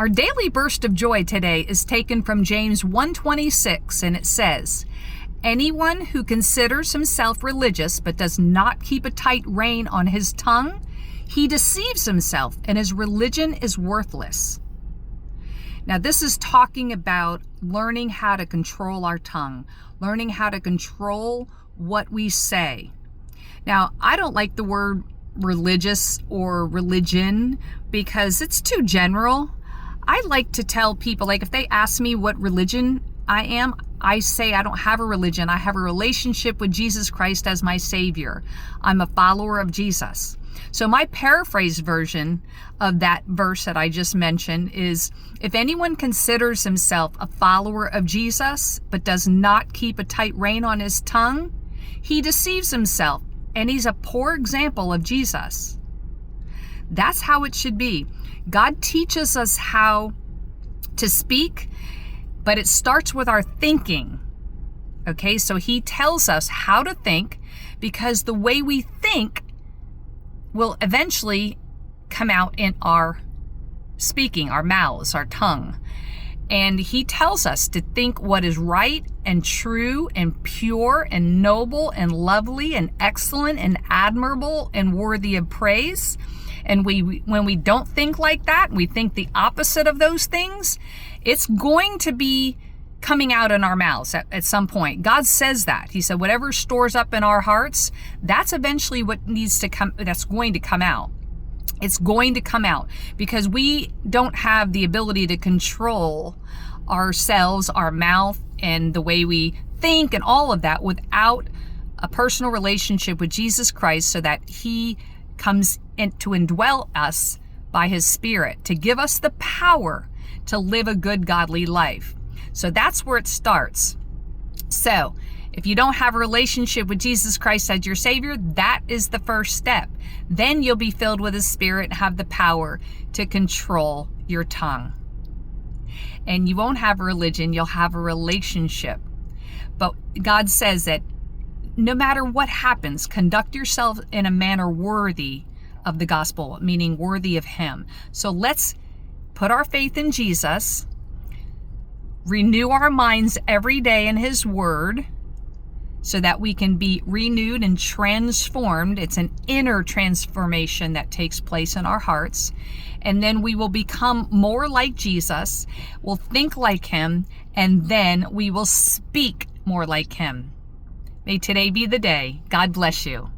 Our daily burst of joy today is taken from James 1:26, and it says, "Anyone who considers himself religious but does not keep a tight rein on his tongue, he deceives himself and his religion is worthless." Now, this is talking about learning how to control our tongue, learning how to control what we say. Now, I don't like the word religious or religion because it's too general. I like to tell people, like if they ask me what religion I am, I say I don't have a religion. I have a relationship with Jesus Christ as my Savior. I'm a follower of Jesus. So my paraphrased version of that verse that I just mentioned is, if anyone considers himself a follower of Jesus but does not keep a tight rein on his tongue, he deceives himself and he's a poor example of Jesus. That's how it should be. God teaches us how to speak, but it starts with our thinking. Okay, so he tells us how to think because the way we think will eventually come out in our speaking, our mouths, our tongue. And he tells us to think what is right and true and pure and noble and lovely and excellent and admirable and worthy of praise. And when we don't think like that, we think the opposite of those things, it's going to be coming out in our mouths at some point. God says that. He said, whatever stores up in our hearts, that's eventually what needs to come, that's going to come out. It's going to come out because we don't have the ability to control ourselves, our mouth, and the way we think and all of that without a personal relationship with Jesus Christ, so that he comes in to indwell us by his Spirit, to give us the power to live a good, godly life. So that's where it starts. So if you don't have a relationship with Jesus Christ as your Savior, that is the first step. Then you'll be filled with his Spirit and have the power to control your tongue. And you won't have a religion, you'll have a relationship. But God says that no matter what happens, conduct yourself in a manner worthy of the gospel, meaning worthy of him. So let's put our faith in Jesus, renew our minds every day in his word so that we can be renewed and transformed. It's an inner transformation that takes place in our hearts. And then we will become more like Jesus, we'll think like him, and then we will speak more like him. May today be the day. God bless you.